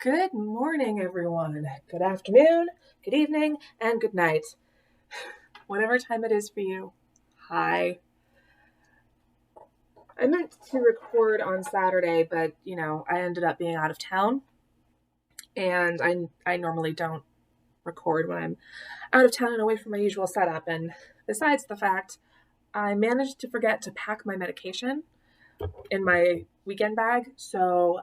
Good morning, everyone. Good afternoon, good evening, and good night. Whatever time it is for you. Hi. I meant to record on Saturday, but, I ended up being out of town. And I normally don't record when I'm out of town and away from my usual setup. And besides the fact, I managed to forget to pack my medication in my weekend bag. So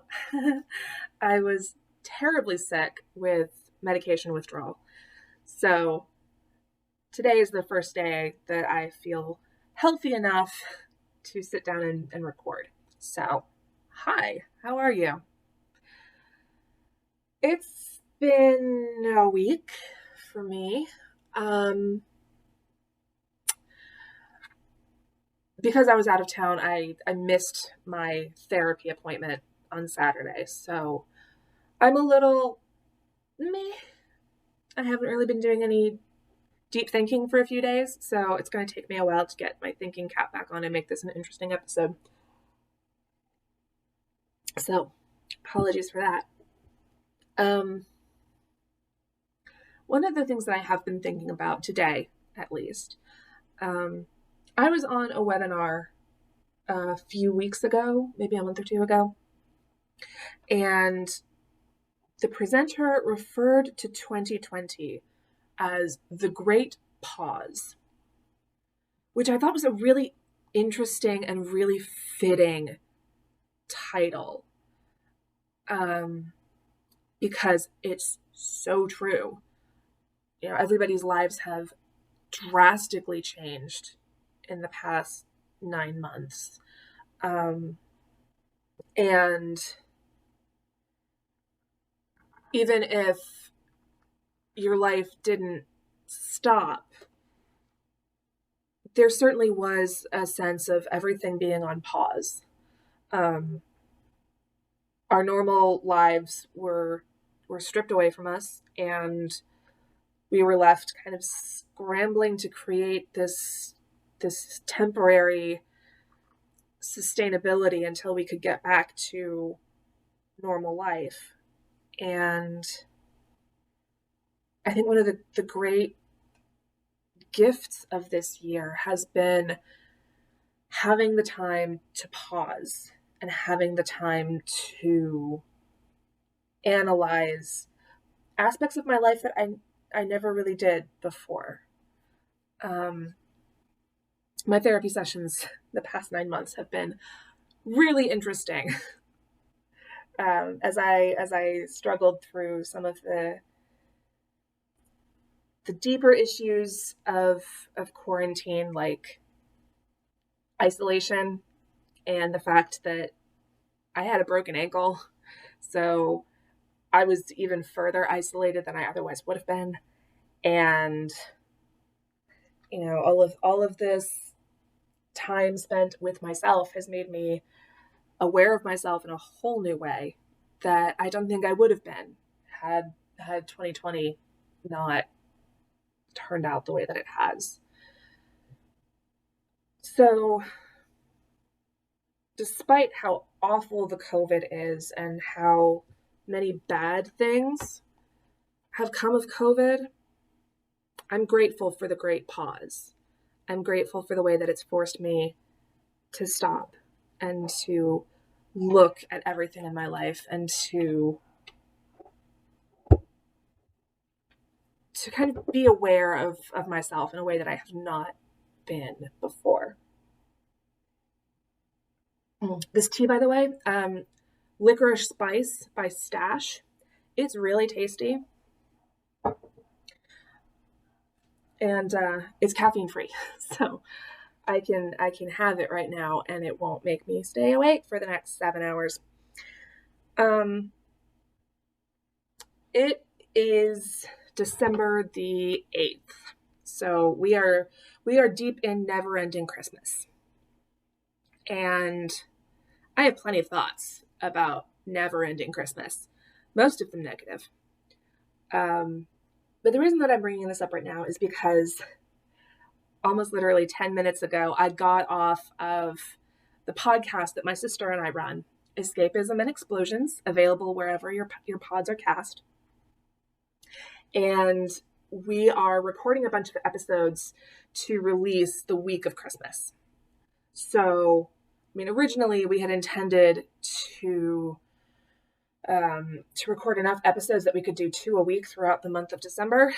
I was terribly sick with medication withdrawal. So today is the first day that I feel healthy enough to sit down and record. So, hi, how are you? It's been a week for me. Because I was out of town, I missed my therapy appointment on Saturday. So I'm a little meh. I haven't really been doing any deep thinking for a few days, so it's going to take me a while to get my thinking cap back on and make this an interesting episode. So, apologies for that. One of the things that I have been thinking about today, at least, I was on a webinar a few weeks ago, maybe a month or two ago, and the presenter referred to 2020 as the Great Pause, which I thought was a really interesting and really fitting title, because it's so true. Everybody's lives have drastically changed in the past 9 months. And even if your life didn't stop, there certainly was a sense of everything being on pause. Our normal lives were stripped away from us, and we were left kind of scrambling to create this temporary sustainability until we could get back to normal life. And I think one of the great gifts of this year has been having the time to pause and having the time to analyze aspects of my life that I never really did before. My therapy sessions the past 9 months have been really interesting. As I struggled through some of the deeper issues of quarantine, like isolation and the fact that I had a broken ankle, so I was even further isolated than I otherwise would have been. And all of this time spent with myself has made me aware of myself in a whole new way that I don't think I would have been had 2020 not turned out the way that it has. So despite how awful the COVID is and how many bad things have come of COVID, I'm grateful for the great pause. I'm grateful for the way that it's forced me to stop and to look at everything in my life and to kind of be aware of myself in a way that I have not been before. This tea, by the way, Licorice Spice by Stash. It's really tasty. And it's caffeine free. So I can have it right now and it won't make me stay awake for the next 7 hours. It is December the 8th. So we are deep in never-ending Christmas. And I have plenty of thoughts about never-ending Christmas, most of them negative. But the reason that I'm bringing this up right now is because almost literally 10 minutes ago, I got off of the podcast that my sister and I run. Escapism and Explosions, available wherever your pods are cast. And we are recording a bunch of episodes to release the week of Christmas. So, originally we had intended to record enough episodes that we could do 2 a week throughout the month of December,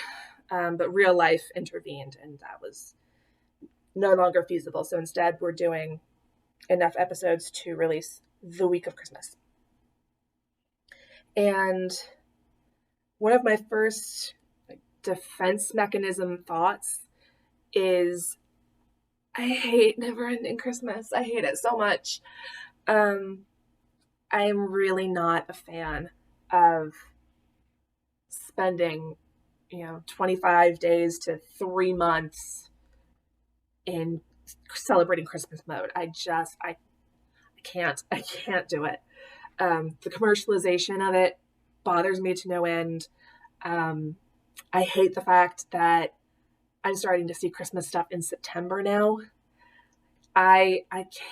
but real life intervened, and that was no longer feasible. So instead, we're doing enough episodes to release the week of Christmas. And one of my first defense mechanism thoughts is, I hate never-ending Christmas. I hate it so much. I am really not a fan of spending, 25 days to 3 months in celebrating Christmas mode. I can't do it. The commercialization of it bothers me to no end. I hate the fact that I'm starting to see Christmas stuff in September now. I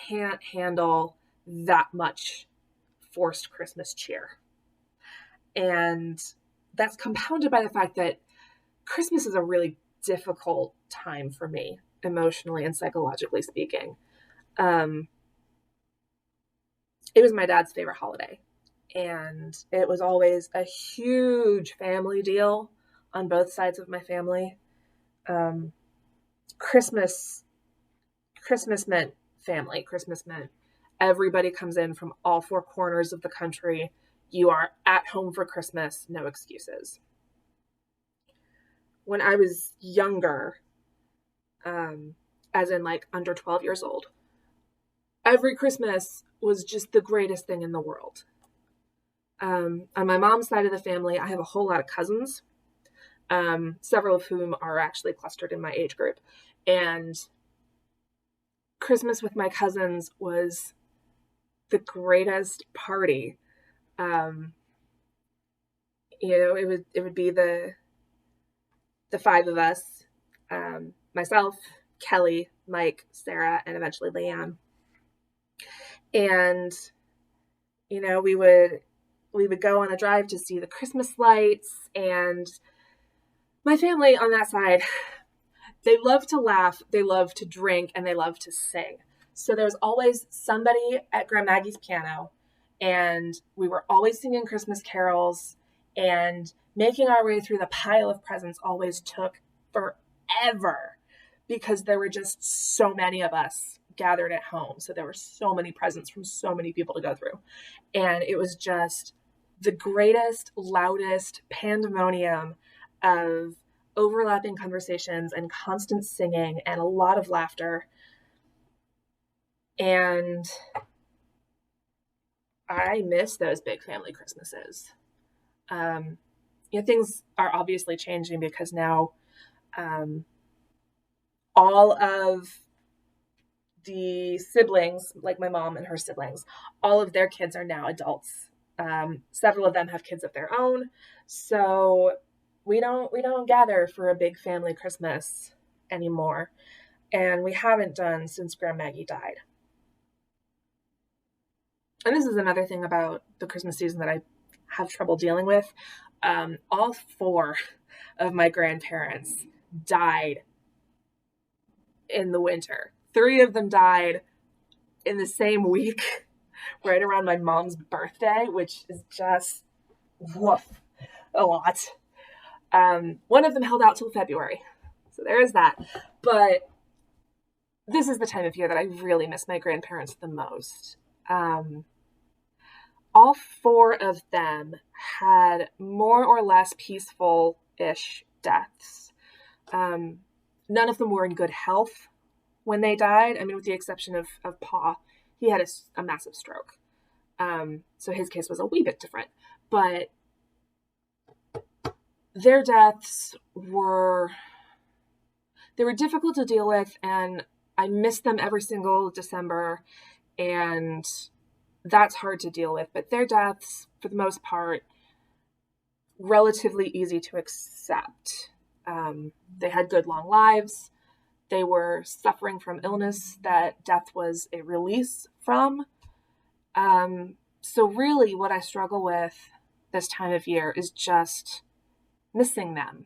can't handle that much forced Christmas cheer. And that's compounded by the fact that Christmas is a really difficult time for me, emotionally and psychologically speaking. It was my dad's favorite holiday, and it was always a huge family deal on both sides of my family. Christmas meant family. Christmas meant everybody comes in from all 4 corners of the country. You are at home for Christmas, no excuses. When I was younger, as in under 12 years old, every Christmas was just the greatest thing in the world. On my mom's side of the family, I have a whole lot of cousins, several of whom are actually clustered in my age group. And Christmas with my cousins was the greatest party. It would be the 5 of us, myself, Kelly, Mike, Sarah, and eventually Leanne. And, we would go on a drive to see the Christmas lights, and my family on that side, they love to laugh, they love to drink, and they love to sing. So there's always somebody at Grandma Maggie's piano, and we were always singing Christmas carols, and making our way through the pile of presents always took forever because there were just so many of us gathered at home. So there were so many presents from so many people to go through. And it was just the greatest, loudest pandemonium of overlapping conversations and constant singing and a lot of laughter. And I miss those big family Christmases. Things are obviously changing because now all of the siblings, like my mom and her siblings, all of their kids are now adults. Several of them have kids of their own, so we don't gather for a big family Christmas anymore, and we haven't done since Grandma Maggie died. And this is another thing about the Christmas season that I have trouble dealing with. All 4 of my grandparents died in the winter. 3 of them died in the same week, right around my mom's birthday, which is just a lot. One of them held out till February, so there is that. But this is the time of year that I really miss my grandparents the most. All 4 of them had more or less peaceful-ish deaths. None of them were in good health when they died. With the exception of Pa. He had a massive stroke. So his case was a wee bit different. But their deaths were difficult to deal with, and I miss them every single December, and that's hard to deal with. But their deaths, for the most part, relatively easy to accept. They had good long lives. They were suffering from illness that death was a release from. So really what I struggle with this time of year is just missing them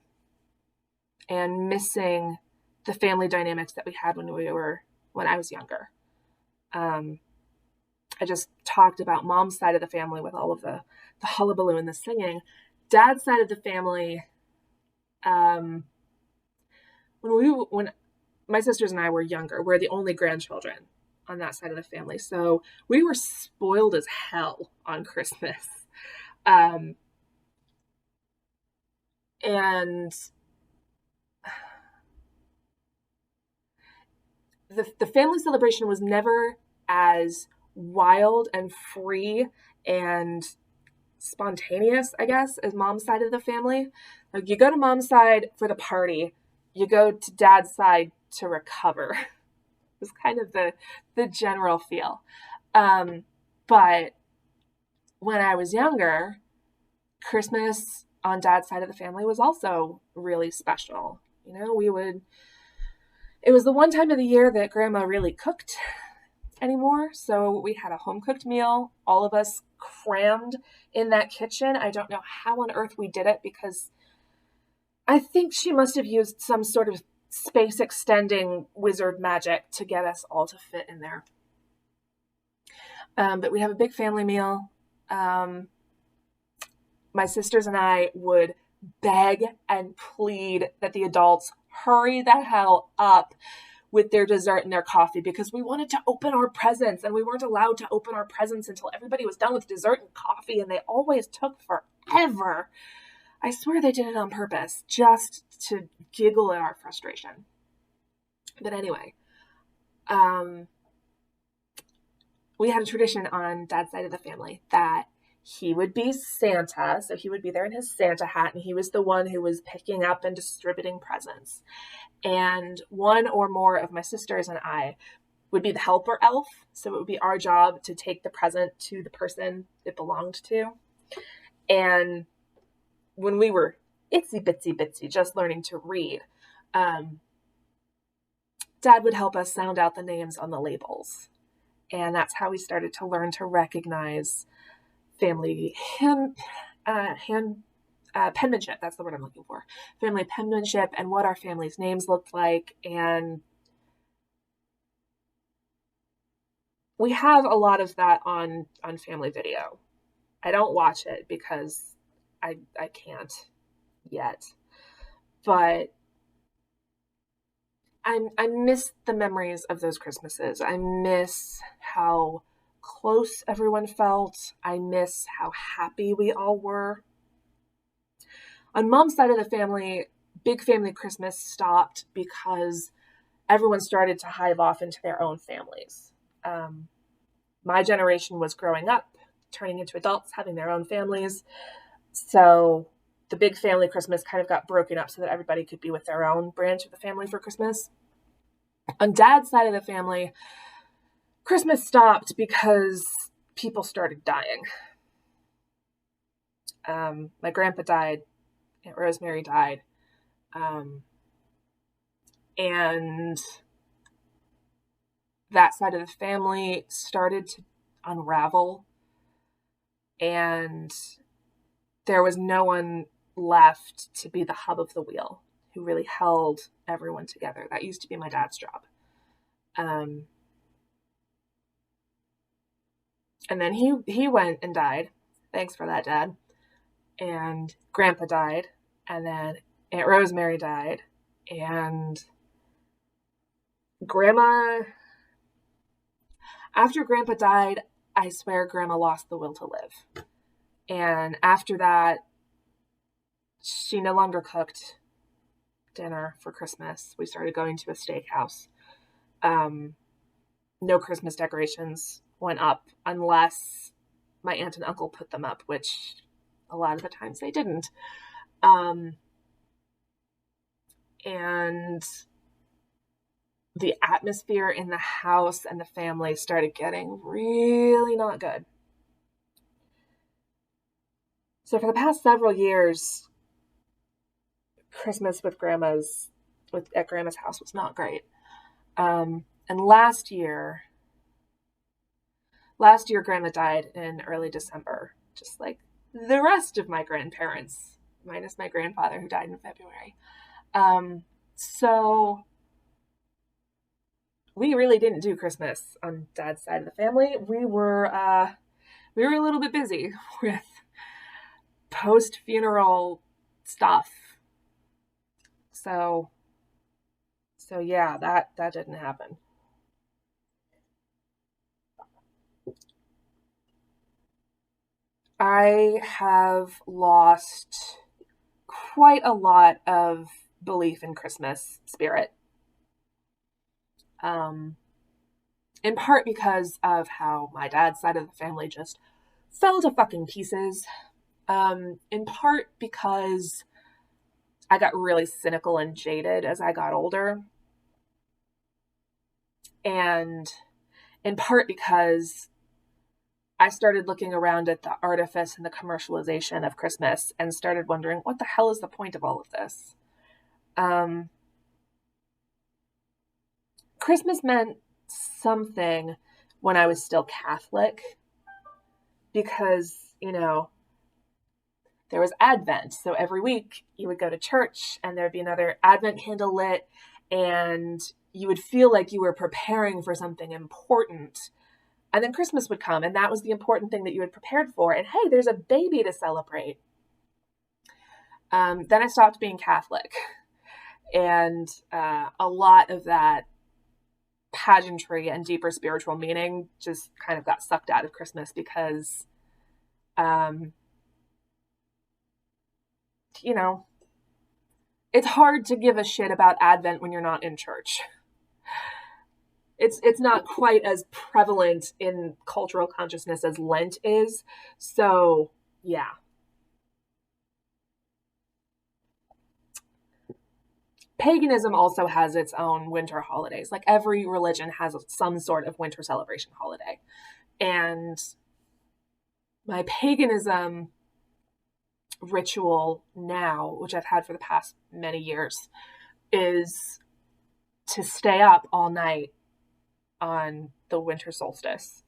and missing the family dynamics that we had when I was younger. Um, I just talked about mom's side of the family with all of the hullabaloo and the singing. Dad's side of the family, um, when my sisters and I were younger, we're the only grandchildren on that side of the family, so we were spoiled as hell on Christmas. Um, and the family celebration was never as wild and free and spontaneous, I guess, as mom's side of the family. Like, you go to mom's side for the party, you go to dad's side to recover. It's kind of the general feel. But when I was younger, Christmas on dad's side of the family was also really special. You know, it was the one time of the year that grandma really cooked anymore. So we had a home cooked meal, all of us crammed in that kitchen. I don't know how on earth we did it, because I think she must have used some sort of space extending wizard magic to get us all to fit in there. But we'd have a big family meal. My sisters and I would beg and plead that the adults hurry the hell up with their dessert and their coffee, because we wanted to open our presents, and we weren't allowed to open our presents until everybody was done with dessert and coffee, and they always took forever. I swear they did it on purpose, just to giggle at our frustration. But anyway, we had a tradition on dad's side of the family that he would be Santa, so he would be there in his Santa hat, and he was the one who was picking up and distributing presents. And one or more of my sisters and I would be the helper elf, so it would be our job to take the present to the person it belonged to. And when we were itsy bitsy just learning to read, Dad would help us sound out the names on the labels. And that's how we started to learn to recognize family penmanship. That's the word I'm looking for. Family penmanship, and what our family's names looked like. And we have a lot of that on family video. I don't watch it because I can't yet. But I miss the memories of those Christmases. I miss how close everyone felt. I miss how happy we all were. On mom's side of the family, big family Christmas stopped because everyone started to hive off into their own families. My generation was growing up, turning into adults, having their own families. So the big family Christmas kind of got broken up so that everybody could be with their own branch of the family for Christmas. On dad's side of the family, Christmas stopped because people started dying. My grandpa died. Aunt Rosemary died. And that side of the family started to unravel. And there was no one left to be the hub of the wheel, who really held everyone together. That used to be my dad's job. And then he went and died. Thanks for that, Dad. And Grandpa died. And then Aunt Rosemary died. And after Grandpa died, I swear Grandma lost the will to live. And after that, she no longer cooked dinner for Christmas. We started going to a steakhouse. No Christmas decorations went up unless my aunt and uncle put them up, which a lot of the times they didn't. And the atmosphere in the house and the family started getting really not good. So for the past several years, Christmas at Grandma's house was not great. And last year, Last year, Grandma died in early December, just like the rest of my grandparents, minus my grandfather who died in February. So we really didn't do Christmas on Dad's side of the family. We were a little bit busy with post funeral stuff. So yeah, that didn't happen. I have lost quite a lot of belief in Christmas spirit. Um, in part because of how my dad's side of the family just fell to fucking pieces. In part because I got really cynical and jaded as I got older. And in part because I started looking around at the artifice and the commercialization of Christmas and started wondering, what the hell is the point of all of this? Christmas meant something when I was still Catholic because, there was Advent. So every week you would go to church and there'd be another Advent candle lit, and you would feel like you were preparing for something important. And then Christmas would come, and that was the important thing that you had prepared for. And hey, there's a baby to celebrate. Then I stopped being Catholic. And a lot of that pageantry and deeper spiritual meaning just kind of got sucked out of Christmas because, it's hard to give a shit about Advent when you're not in church. It's not quite as prevalent in cultural consciousness as Lent is. So, yeah. Paganism also has its own winter holidays. Like every religion has some sort of winter celebration holiday. And my paganism ritual now, which I've had for the past many years, is to stay up all night on the winter solstice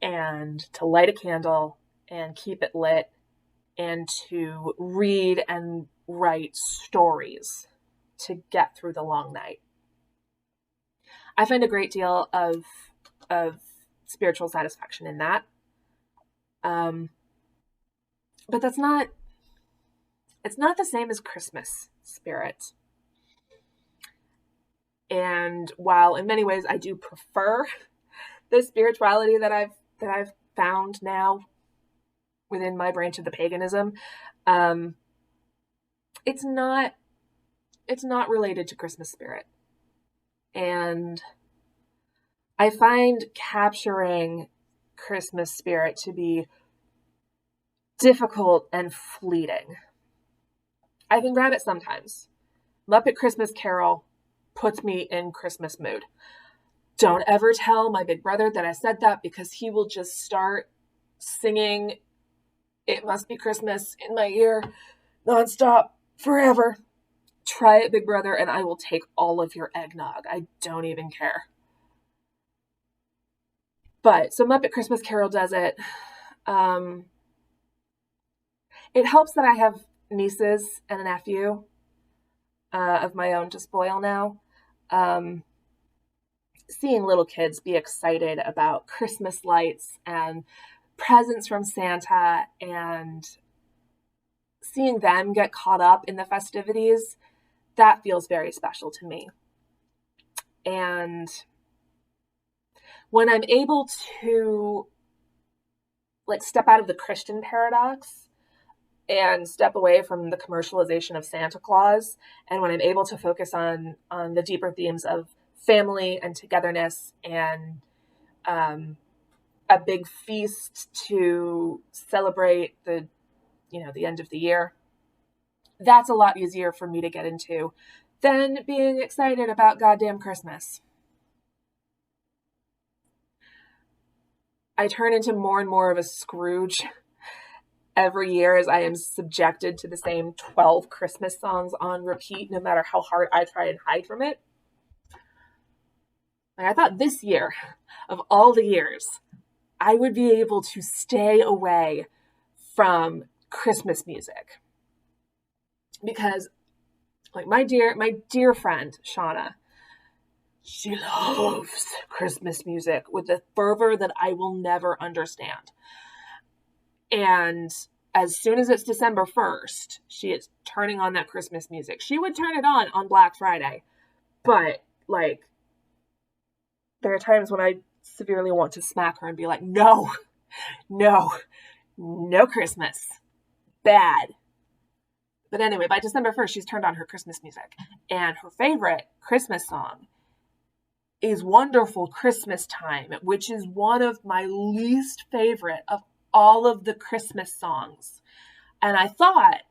and to light a candle and keep it lit and to read and write stories to get through the long night. I find a great deal of spiritual satisfaction in that. But it's not the same as Christmas spirit. And while in many ways I do prefer the spirituality that I've found now within my branch of the paganism, it's not related to Christmas spirit. And I find capturing Christmas spirit to be difficult and fleeting. I can grab it sometimes. Muppet Christmas Carol puts me in Christmas mood. Don't ever tell my big brother that I said that, because he will just start singing "It Must Be Christmas" in my ear nonstop forever. Try it, big brother, and I will take all of your eggnog. I don't even care. But so Muppet Christmas Carol does it. It helps that I have nieces and a nephew of my own to spoil now. Seeing little kids be excited about Christmas lights and presents from Santa and seeing them get caught up in the festivities, that feels very special to me. And when I'm able to step out of the Christian paradox and step away from the commercialization of Santa Claus, and when I'm able to focus on the deeper themes of family and togetherness and a big feast to celebrate the end of the year, that's a lot easier for me to get into than being excited about goddamn Christmas. I turn into more and more of a Scrooge every year as I am subjected to the same 12 Christmas songs on repeat, no matter how hard I try and hide from it. I thought this year, of all the years, I would be able to stay away from Christmas music. Because like my dear friend Shauna, she loves Christmas music with a fervor that I will never understand. And as soon as it's December 1st, she is turning on that Christmas music. She would turn it on Black Friday. But like there are times when I severely want to smack her and be like, no, no, no Christmas. Bad. But anyway, by December 1st, she's turned on her Christmas music. And her favorite Christmas song is Wonderful Christmas Time, which is one of my least favorite of all of the Christmas songs. And I thought,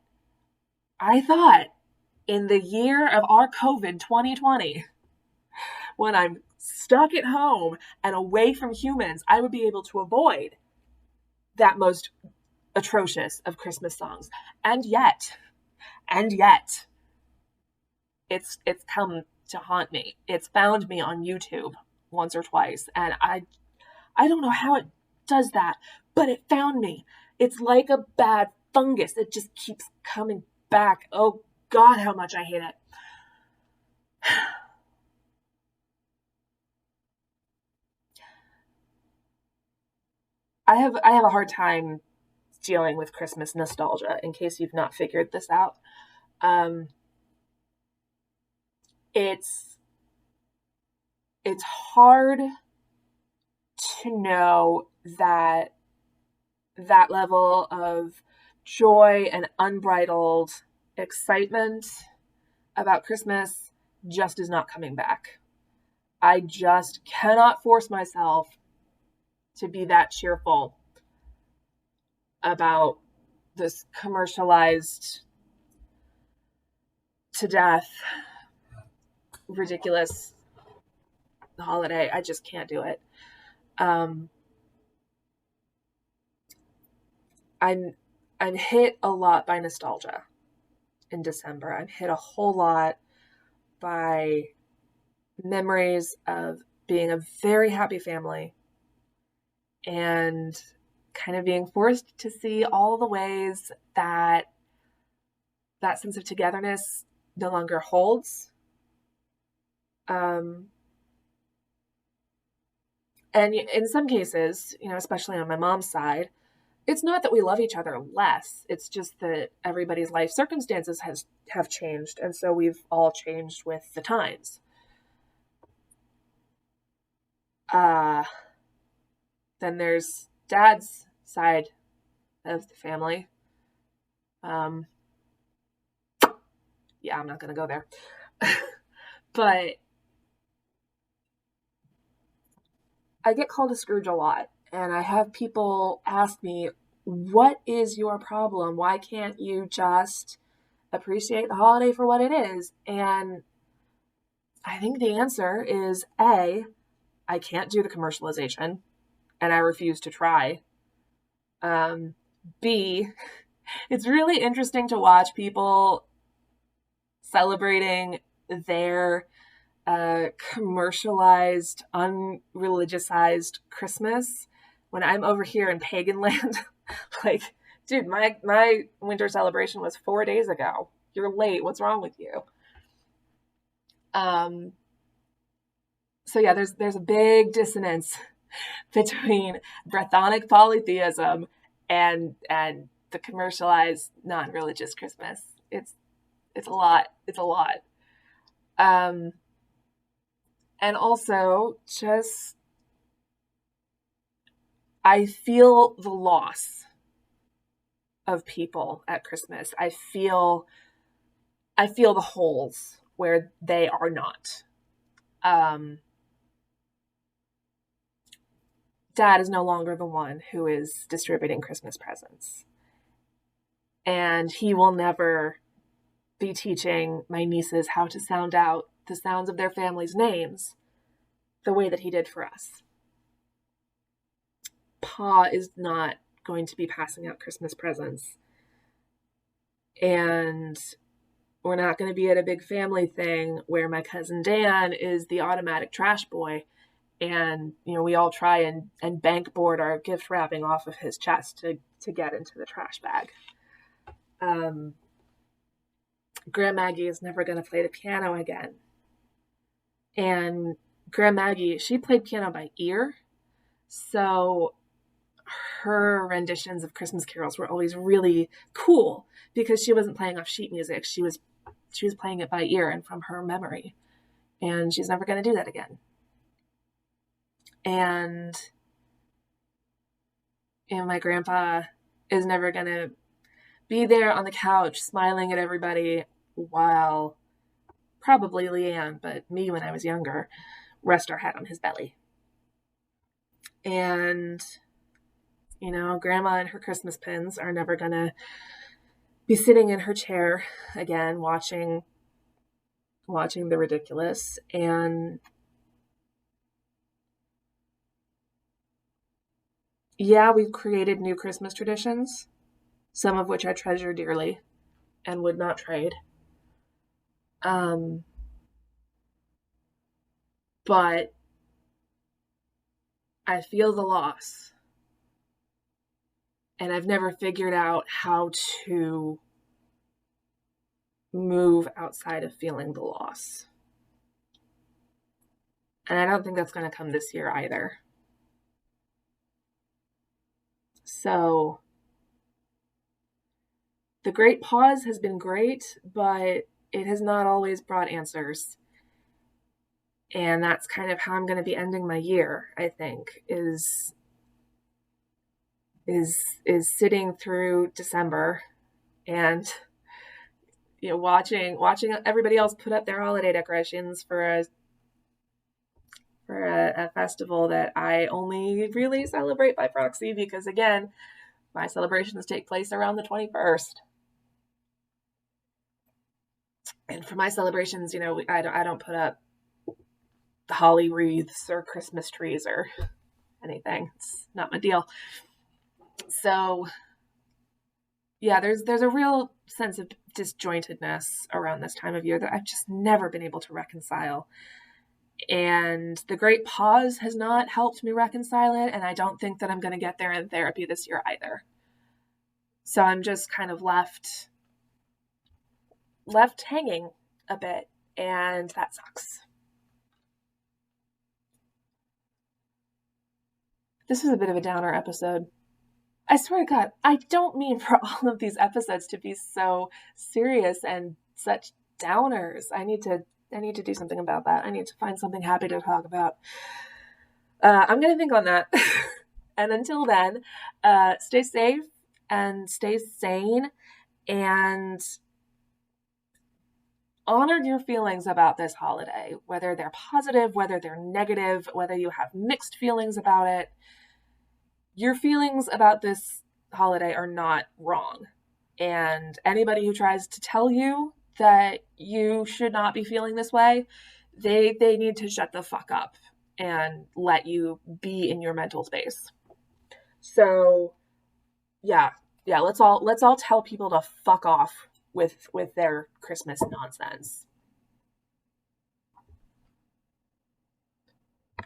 in the year of our COVID 2020, when I'm stuck at home and away from humans, I would be able to avoid that most atrocious of Christmas songs. And yet, it's come to haunt me. It's found me on YouTube once or twice, and I don't know how it does that, but it found me. It's like a bad fungus. It just keeps coming back. Oh God, how much I hate it. I have a hard time dealing with Christmas nostalgia, in case you've not figured this out. It's hard to know that level of joy and unbridled excitement about Christmas just is not coming back. I just cannot force myself to be that cheerful about this commercialized to death, ridiculous holiday. I just can't do it. I'm hit a lot by nostalgia in December. I'm hit a whole lot by memories of being a very happy family and kind of being forced to see all the ways that sense of togetherness no longer holds. And in some cases, especially on my mom's side, it's not that we love each other less. It's just that everybody's life circumstances have changed, and so we've all changed with the times. Then there's Dad's side of the family. Yeah, I'm not going to go there. But I get called a Scrooge a lot, and I have people ask me, what is your problem? Why can't you just appreciate the holiday for what it is? And I think the answer is A, I can't do the commercialization, and I refuse to try. B, it's really interesting to watch people celebrating their commercialized, unreligiousized Christmas when I'm over here in pagan land. Like, dude, my winter celebration was 4 days ago. You're late. What's wrong with you? So yeah, there's a big dissonance between Brythonic polytheism and the commercialized non-religious Christmas. It's a lot. It's a lot. And also just I feel the loss of people at Christmas. I feel the holes where they are not. Dad is no longer the one who is distributing Christmas presents. And he will never be teaching my nieces how to sound out the sounds of their family's names the way that he did for us. Pa is not going to be passing out Christmas presents. And we're not going to be at a big family thing where my cousin Dan is the automatic trash boy And, we all try and bank board our gift wrapping off of his chest to get into the trash bag. Grandma Maggie is never going to play the piano again. And Grandma Maggie, she played piano by ear. So her renditions of Christmas carols were always really cool because she wasn't playing off sheet music. She was playing it by ear and from her memory. And she's never going to do that again. And my grandpa is never going to be there on the couch smiling at everybody while probably Leanne, but me when I was younger, rest our head on his belly. And, Grandma and her Christmas pins are never going to be sitting in her chair again watching The Ridiculous. And yeah, we've created new Christmas traditions, some of which I treasure dearly and would not trade. But I feel the loss. And I've never figured out how to move outside of feeling the loss. And I don't think that's going to come this year either. So the great pause has been great, but it has not always brought answers. And that's kind of how I'm going to be ending my year, I think, is sitting through December and watching everybody else put up their holiday decorations for a festival that I only really celebrate by proxy because, again, my celebrations take place around the 21st. And for my celebrations, I don't put up holly wreaths or Christmas trees or anything. It's not my deal. So yeah, there's a real sense of disjointedness around this time of year that I've just never been able to reconcile. And the great pause has not helped me reconcile it, and I don't think that I'm going to get there in therapy this year either. So I'm just kind of left hanging a bit, and that sucks. This is a bit of a downer episode. I swear to God, I don't mean for all of these episodes to be so serious and such downers. I need to do something about that. I need to find something happy to talk about. I'm going to think on that. And until then, stay safe and stay sane and honor your feelings about this holiday, whether they're positive, whether they're negative, whether you have mixed feelings about it. Your feelings about this holiday are not wrong. And anybody who tries to tell you that you should not be feeling this way, they need to shut the fuck up and let you be in your mental space. So yeah, let's all tell people to fuck off with their Christmas nonsense.